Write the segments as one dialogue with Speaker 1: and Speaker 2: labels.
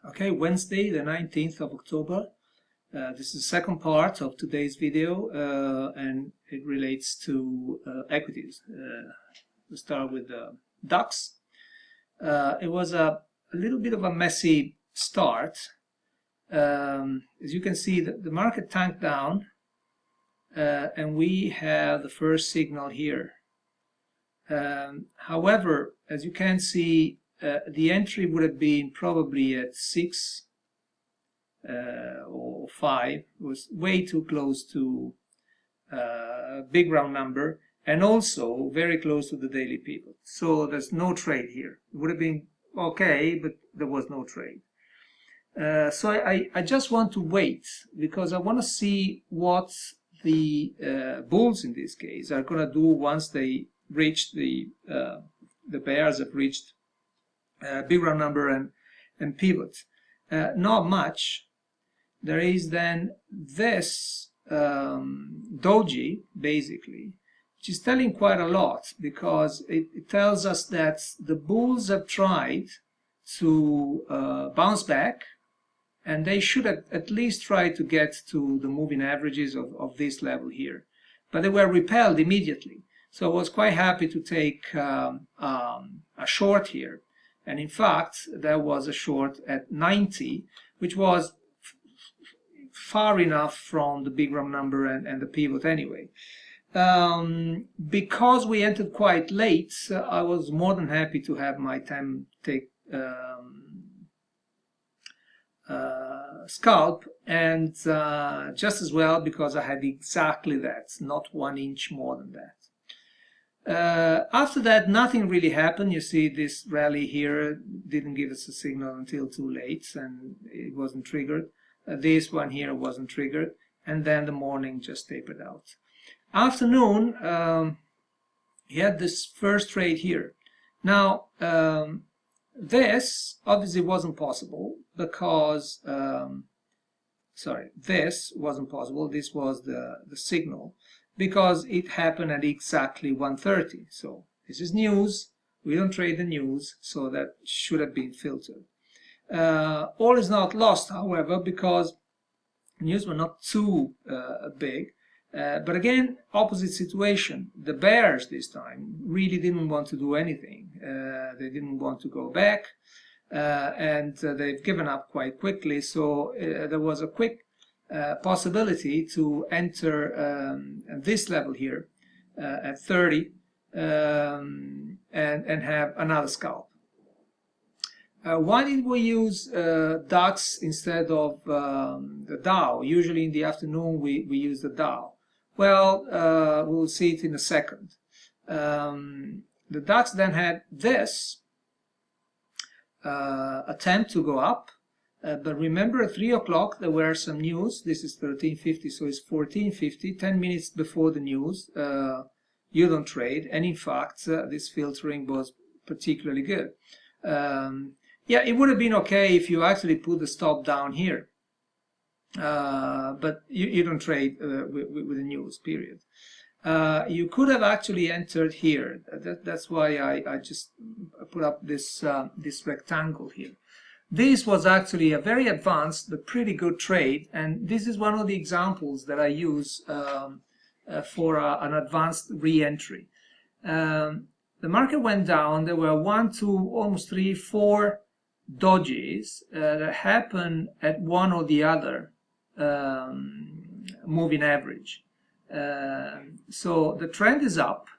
Speaker 1: Okay, Wednesday, the 19th of October. This is the second part of today's video, and it relates to equities. We'll start with DAX. It was a little bit of a messy start. As you can see, the market tanked down, and we have the first signal here. However, as you can see, the entry would have been probably at 6 or 5. It was way too close to a big round number, and also very close to the daily pivot. So there's no trade here. It would have been okay, but there was no trade. So I just want to wait, because I want to see what the bulls in this case are going to do once they reach the bears have reached big round number and pivot. Not much. There is then this doji, basically, which is telling quite a lot, because it tells us that the bulls have tried to bounce back, and they should at least try to get to the moving averages of this level here. But they were repelled immediately. So I was quite happy to take a short here. And in fact, there was a short at 90, which was far enough from the big round number and the pivot anyway. Because we entered quite late, I was more than happy to have my 10 take scalp, and just as well because I had exactly that, not 1 inch more than that. After that, nothing really happened. You see, this rally here didn't give us a signal until too late, and it wasn't triggered. This one here wasn't triggered, and then the morning just tapered out. Afternoon, he had this first trade here. Now, this obviously wasn't possible because, this wasn't possible. This was the signal, because it happened at exactly 1:30. So this is news. We don't trade the news, so that should have been filtered. All is not lost, however, because news were not too big. But again, opposite situation. The bears this time really didn't want to do anything. They didn't want to go back, and they've given up quite quickly. So there was a quick possibility to enter this level here at 30 and have another scalp. Why did we use DAX instead of the Dow? Usually in the afternoon we use the Dow. Well, we'll see it in a second. The DAX then had this attempt to go up. But remember, at 3 o'clock there were some news. This is 13:50, so it's 14:50, 10 minutes before the news. You don't trade, and in fact, this filtering was particularly good. Yeah, it would have been okay if you actually put the stop down here, but you don't trade with the news, period. You could have actually entered here. That's why I just put up this rectangle here. This was actually a very advanced but pretty good trade, and this is one of the examples that I use for an advanced re-entry. The market went down. There were 1, 2, almost 3, 4 dojis that happened at one or the other moving average. So the trend is up.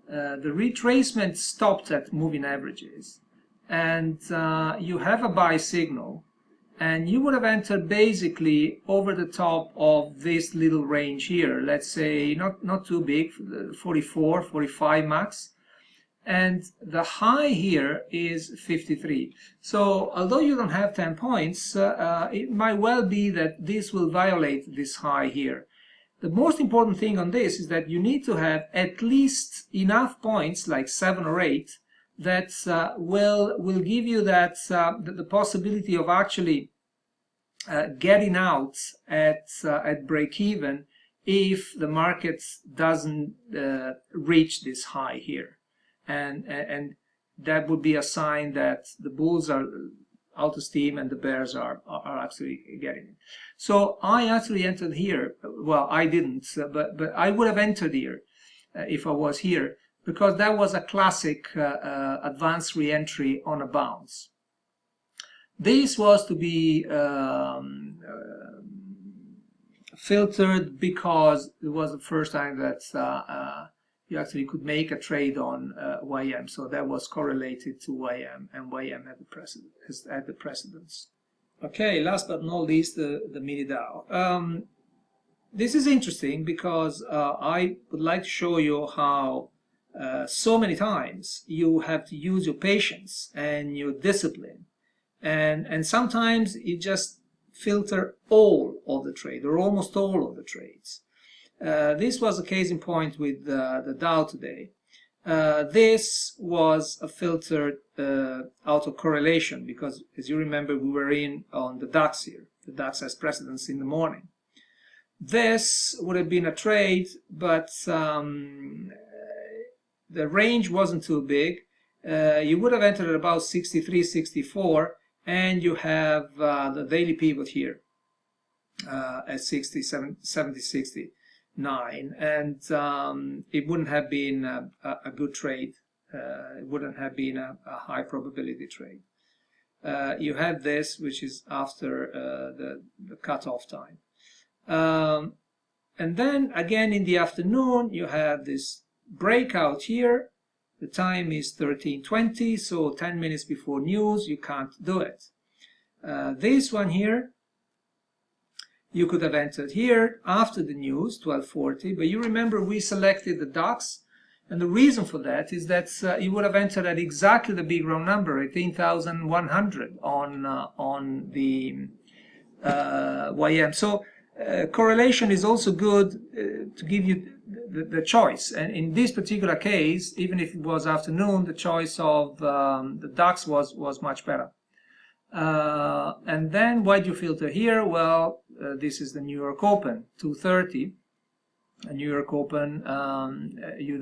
Speaker 1: The retracement stopped at moving averages, and you have a buy signal, and you would have entered basically over the top of this little range here. Let's say not too big, 44, 45 max, and the high here is 53. So although you don't have 10 points, it might well be that this will violate this high here. The most important thing on this is that you need to have at least enough points, like 7 or 8, that will give you that the possibility of actually getting out at break even if the market doesn't reach this high here, and that would be a sign that the bulls are out of steam, and the bears are actually getting it. So I actually entered here. Well, I didn't, but I would have entered here if I was here, because that was a classic advanced re-entry on a bounce. This was to be filtered because it was the first time that you actually could make a trade on YM, so that was correlated to YM, and YM had the precedence. Okay, last but not least, the mini DAO. This is interesting because I would like to show you how so many times you have to use your patience and your discipline, and sometimes you just filter all of the trade or almost all of the trades. This was a case in point with the DAO today. This was a filtered autocorrelation because, as you remember, we were in on the DAX here. The DAX has precedence in the morning. This would have been a trade, but the range wasn't too big. You would have entered at about 63, 64, and you have the daily pivot here at 70, 69, and it wouldn't have been a good trade. It wouldn't have been a high probability trade. You had this, which is after the cutoff time. And then again in the afternoon you have this breakout here. The time is 13:20, so 10 minutes before news. You can't do it. This one here, you could have entered here after the news, 12:40, but you remember we selected the DAX, and the reason for that is that you would have entered at exactly the big round number, 18,100 on the YM. So correlation is also good to give you the choice, and in this particular case, even if it was afternoon, the choice of the DAX was much better. And then why do you filter here? Well, this is the New York Open, 2:30. A New York Open, you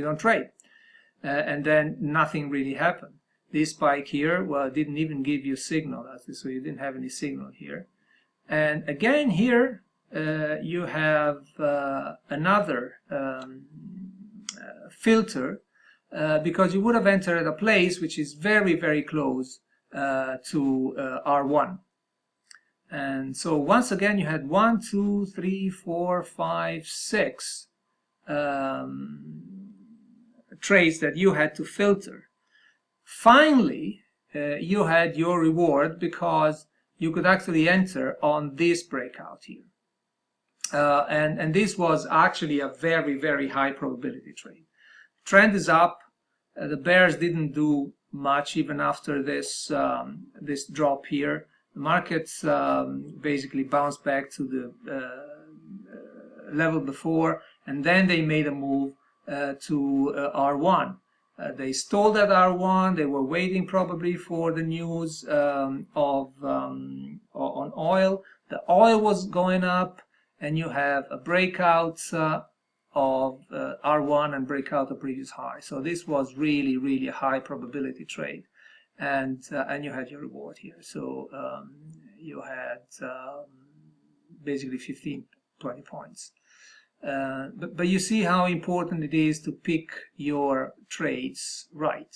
Speaker 1: don't trade, and then nothing really happened. This spike here, well, it didn't even give you signal, so you didn't have any signal here. And again here you have another filter because you would have entered at a place which is very, very close to R1. And so once again you had 1, 2, 3, 4, 5, 6 trades that you had to filter. Finally, you had your reward because you could actually enter on this breakout here. And this was actually a very, very high probability trade. Trend is up. The bears didn't do much even after this this drop here. The markets basically bounced back to the level before, and then they made a move to R1. They stalled at R1. They were waiting probably for the news on oil. The oil was going up, and you have a breakout of R1 and breakout of previous high. So this was really, really a high probability trade, and you had your reward here. So you had basically 15, 20 points. But you see how important it is to pick your trades right.